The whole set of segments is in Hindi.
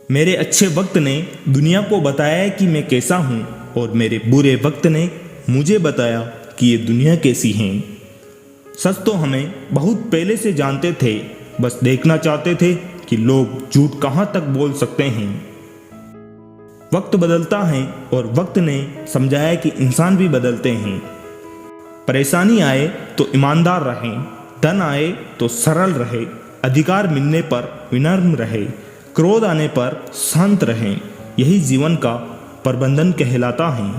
मेरे अच्छे वक्त ने दुनिया को बताया कि मैं कैसा हूँ और मेरे बुरे वक्त ने मुझे बताया कि ये दुनिया कैसी है। सच तो हमें बहुत पहले से जानते थे, बस देखना चाहते थे कि लोग झूठ कहाँ तक बोल सकते हैं। वक्त बदलता है और वक्त ने समझाया कि इंसान भी बदलते हैं। परेशानी आए तो ईमानदार रहें, धन आए तो सरल रहे, अधिकार मिलने पर विनम्र रहे, क्रोध आने पर शांत रहें। यही जीवन का प्रबंधन कहलाता है।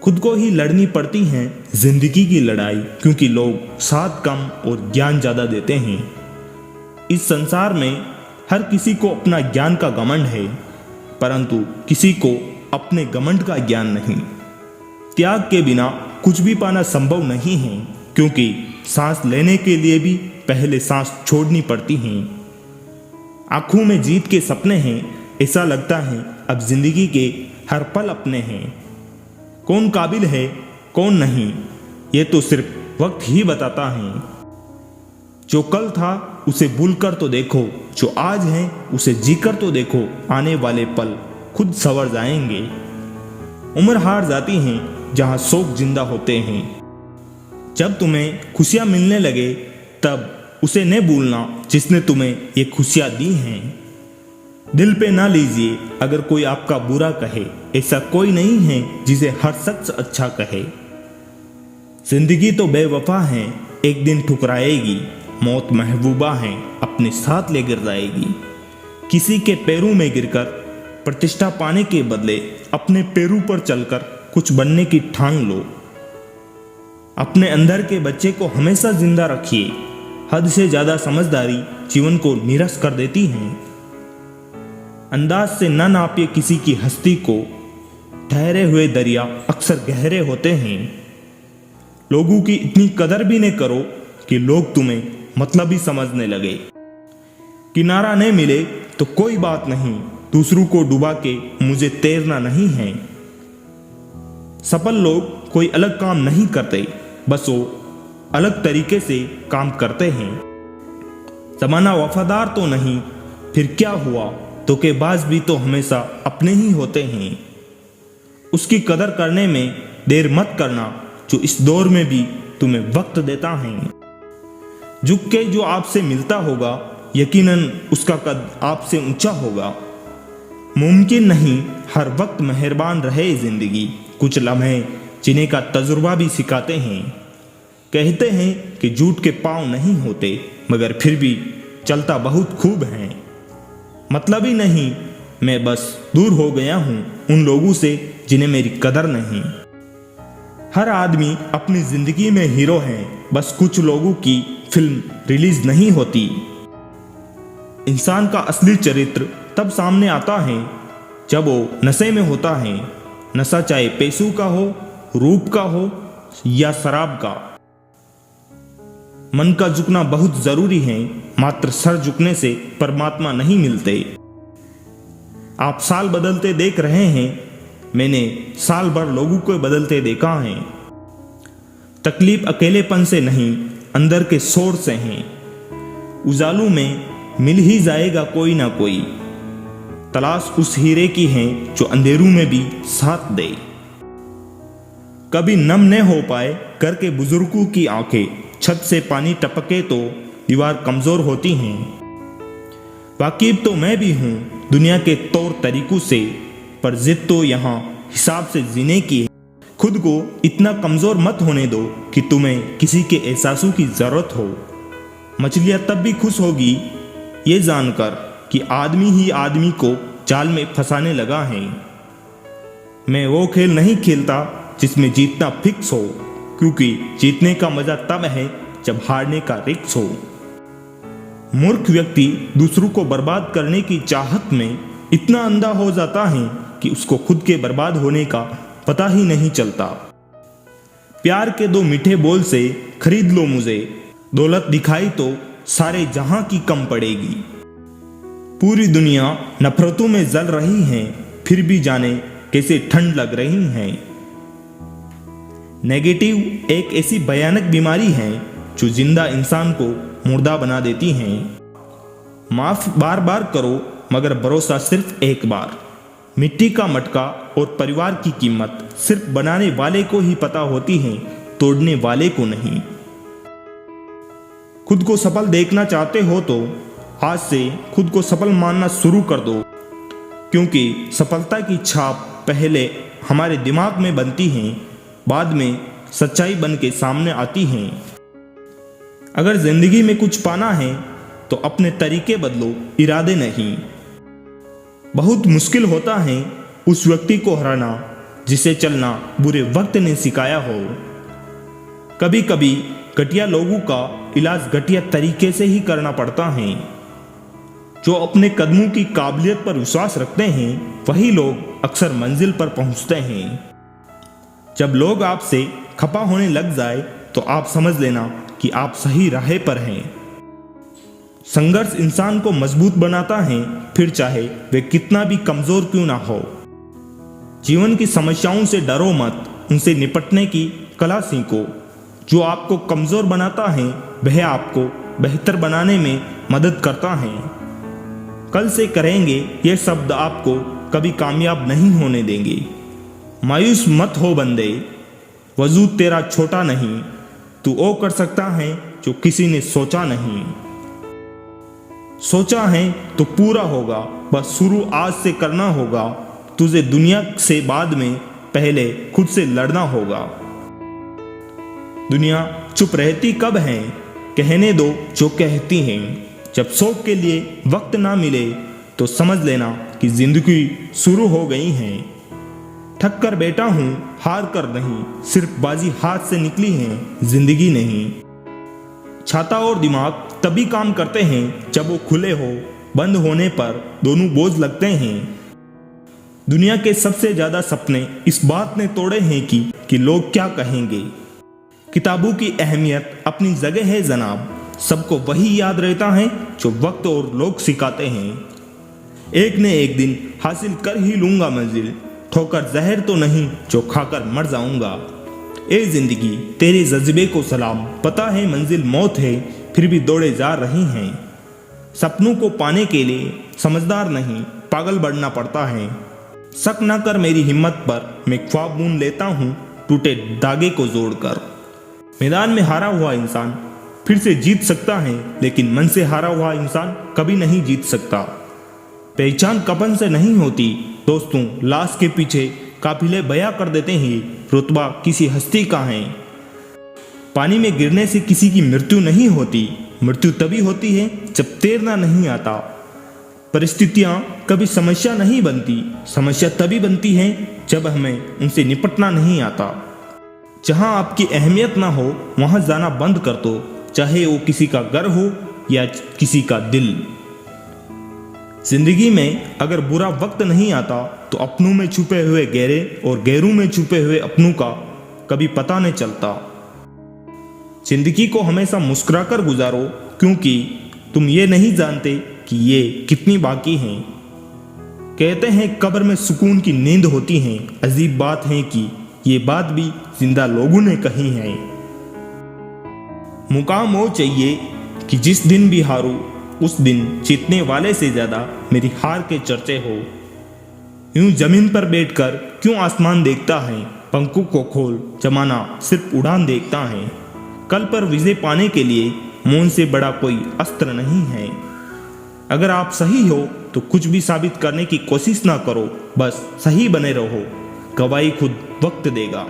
खुद को ही लड़नी पड़ती है जिंदगी की लड़ाई, क्योंकि लोग साथ कम और ज्ञान ज्यादा देते हैं। इस संसार में हर किसी को अपना ज्ञान का घमंड है, परंतु किसी को अपने घमंड का ज्ञान नहीं। त्याग के बिना कुछ भी पाना संभव नहीं है, क्योंकि सांस लेने के लिए भी पहले सांस छोड़नी पड़ती है। आंखों में जीत के सपने हैं, ऐसा लगता है अब जिंदगी के हर पल अपने हैं। कौन काबिल है कौन नहीं, ये तो सिर्फ वक्त ही बताता है। जो कल था उसे भूलकर तो देखो, जो आज है उसे जीकर तो देखो, आने वाले पल खुद संवर जाएंगे। उम्र हार जाती है जहां शौक जिंदा होते हैं। जब तुम्हें खुशियां मिलने लगे तब उसे न भूलना जिसने तुम्हें ये खुशियां दी हैं। दिल पे ना लीजिए अगर कोई आपका बुरा कहे, ऐसा कोई नहीं है जिसे हर शख्स अच्छा कहे। जिंदगी तो बेवफा है, एक दिन ठुकराएगी, मौत महबूबा है, अपने साथ ले गिर जाएगी। किसी के पैरों में गिरकर प्रतिष्ठा पाने के बदले अपने पैरों पर चलकर कुछ बनने की ठान लो। अपने अंदर के बच्चे को हमेशा जिंदा रखिए। हद से ज्यादा समझदारी जीवन को नीरस कर देती है। अंदाज से न नापिए किसी की हस्ती को, ठहरे हुए दरिया अक्सर गहरे होते हैं। लोगों की इतनी कदर भी न करो कि लोग तुम्हें मतलबी समझने लगे। किनारा न मिले तो कोई बात नहीं, दूसरों को डुबा के मुझे तैरना नहीं है। सफल लोग कोई अलग काम नहीं करते, बस वो अलग तरीके से काम करते हैं। जमाना वफादार तो नहीं, फिर क्या हुआ, धोखेबाज भी तो हमेशा अपने ही होते हैं। उसकी कदर करने में देर मत करना जो इस दौर में भी तुम्हें वक्त देता है। झुक के जो आपसे मिलता होगा, यकीनन उसका कद आपसे ऊंचा होगा। मुमकिन नहीं हर वक्त मेहरबान रहे जिंदगी, कुछ लम्हे जीने का तजुर्बा भी सिखाते हैं। कहते हैं कि झूठ के पांव नहीं होते, मगर फिर भी चलता बहुत खूब है। मतलब ही नहीं, मैं बस दूर हो गया हूं उन लोगों से जिन्हें मेरी कदर नहीं। हर आदमी अपनी जिंदगी में हीरो है, बस कुछ लोगों की फिल्म रिलीज नहीं होती। इंसान का असली चरित्र तब सामने आता है जब वो नशे में होता है। नशा चाहे पैसों का हो, रूप का हो या शराब का। मन का झुकना बहुत जरूरी है, मात्र सर झुकने से परमात्मा नहीं मिलते। आप साल बदलते देख रहे हैं, मैंने साल भर लोगों को बदलते देखा है। तकलीफ अकेलेपन से नहीं, अंदर के शोर से है। उजालों में मिल ही जाएगा कोई ना कोई। तलाश उस हीरे की है जो अंधेरों में भी साथ दे। कभी नम न हो पाए घर के बुजुर्गों की आंखें, छत से पानी टपके तो दीवार कमजोर होती हैं। वाकिफ तो मैं भी हूं दुनिया के तौर तरीकों से, पर जिद तो यहाँ हिसाब से जीने की है। खुद को इतना कमजोर मत होने दो कि तुम्हें किसी के एहसासों की जरूरत हो। मछलियां तब भी खुश होगी ये जानकर कि आदमी ही आदमी को जाल में फंसाने लगा है। मैं वो खेल नहीं खेलता जिसमें जीतना फिक्स हो, क्योंकि जीतने का मजा तब है जब हारने का रिस्क हो। मूर्ख व्यक्ति दूसरों को बर्बाद करने की चाहत में इतना अंधा हो जाता है कि उसको खुद के बर्बाद होने का पता ही नहीं चलता। प्यार के दो मीठे बोल से खरीद लो मुझे, दौलत दिखाई तो सारे जहां की कम पड़ेगी। पूरी दुनिया नफरतों में जल रही है, फिर भी जाने कैसे ठंड लग रही है। नेगेटिव एक ऐसी भयानक बीमारी है जो जिंदा इंसान को मुर्दा बना देती है। माफ बार बार करो मगर भरोसा सिर्फ एक बार। मिट्टी का मटका और परिवार की कीमत सिर्फ बनाने वाले को ही पता होती है, तोड़ने वाले को नहीं। खुद को सफल देखना चाहते हो तो आज से खुद को सफल मानना शुरू कर दो, क्योंकि सफलता की छाप पहले हमारे दिमाग में बनती है, बाद में सच्चाई बन के सामने आती है। अगर जिंदगी में कुछ पाना है तो अपने तरीके बदलो, इरादे नहीं। बहुत मुश्किल होता है उस व्यक्ति को हराना जिसे चलना बुरे वक्त ने सिखाया हो। कभी कभी घटिया लोगों का इलाज घटिया तरीके से ही करना पड़ता है। जो अपने कदमों की काबिलियत पर विश्वास रखते हैं वही लोग अक्सर मंजिल पर पहुंचते हैं। जब लोग आपसे खफा होने लग जाए तो आप समझ लेना कि आप सही राह पर हैं। संघर्ष इंसान को मजबूत बनाता है, फिर चाहे वे कितना भी कमजोर क्यों ना हो। जीवन की समस्याओं से डरो मत, उनसे निपटने की कला सीखो। जो आपको कमजोर बनाता है वह आपको बेहतर बनाने में मदद करता है। कल से करेंगे ये शब्द आपको कभी कामयाब नहीं होने देंगे। मायूस मत हो बंदे, वजूद तेरा छोटा नहीं, तू वो कर सकता है जो किसी ने सोचा नहीं। सोचा है तो पूरा होगा, बस शुरू आज से करना होगा। तुझे दुनिया से बाद में पहले खुद से लड़ना होगा। दुनिया चुप रहती कब है, कहने दो जो कहती हैं। जब शौक के लिए वक्त ना मिले तो समझ लेना कि जिंदगी शुरू हो गई है। थक कर बैठा हूं, हार कर नहीं, सिर्फ बाजी हाथ से निकली है, जिंदगी नहीं। छाता और दिमाग तभी काम करते हैं जब वो खुले हो, बंद होने पर दोनों बोझ लगते हैं। दुनिया के सबसे ज्यादा सपने इस बात ने तोड़े हैं कि लोग क्या कहेंगे। किताबों की अहमियत अपनी जगह है जनाब, सबको वही याद रहता है जो वक्त और लोग सिखाते हैं। एक न एक दिन हासिल कर ही लूंगा मंजिल, ठोकर जहर तो नहीं जो खाकर मर जाऊंगा। ए जिंदगी तेरे जज्बे को सलाम, पता है मंजिल मौत है फिर भी दौड़े जा रही हैं। सपनों को पाने के लिए समझदार नहीं पागल बनना पड़ता है। शक न कर मेरी हिम्मत पर, मैं ख्वाब बुन लेता हूँ टूटे धागे को जोड़कर। मैदान में हारा हुआ इंसान फिर से जीत सकता है, लेकिन मन से हारा हुआ इंसान कभी नहीं जीत सकता। पहचान कफन से नहीं होती दोस्तों, लाश के पीछे काफिले बयां कर देते हैं रुतबा किसी हस्ती का है। पानी में गिरने से किसी की मृत्यु नहीं होती, मृत्यु तभी होती है जब तैरना नहीं आता। परिस्थितियां कभी समस्या नहीं बनती, समस्या तभी बनती है जब हमें उनसे निपटना नहीं आता। जहां आपकी अहमियत ना हो वहां जाना बंद कर दो, चाहे वो किसी का घर हो या किसी का दिल। जिंदगी में अगर बुरा वक्त नहीं आता तो अपनों में छुपे हुए गहरे और गैरों में छुपे हुए अपनों का कभी पता नहीं चलता। जिंदगी को हमेशा मुस्कुराकर गुजारो, क्योंकि तुम ये नहीं जानते कि ये कितनी बाकी हैं। कहते हैं कब्र में सुकून की नींद होती है, अजीब बात है कि ये बात भी जिंदा लोगों ने कही है। मुकाम वो चाहिए कि जिस दिन भी हारूं उस दिन जीतने वाले से ज्यादा मेरी हार के चर्चे हो। यूं जमीन पर बैठकर क्यों आसमान देखता है, पंखों को खोल जमाना सिर्फ उड़ान देखता है। कल पर विजय पाने के लिए मौन से बड़ा कोई अस्त्र नहीं है। अगर आप सही हो तो कुछ भी साबित करने की कोशिश ना करो, बस सही बने रहो, गवाही खुद वक्त देगा।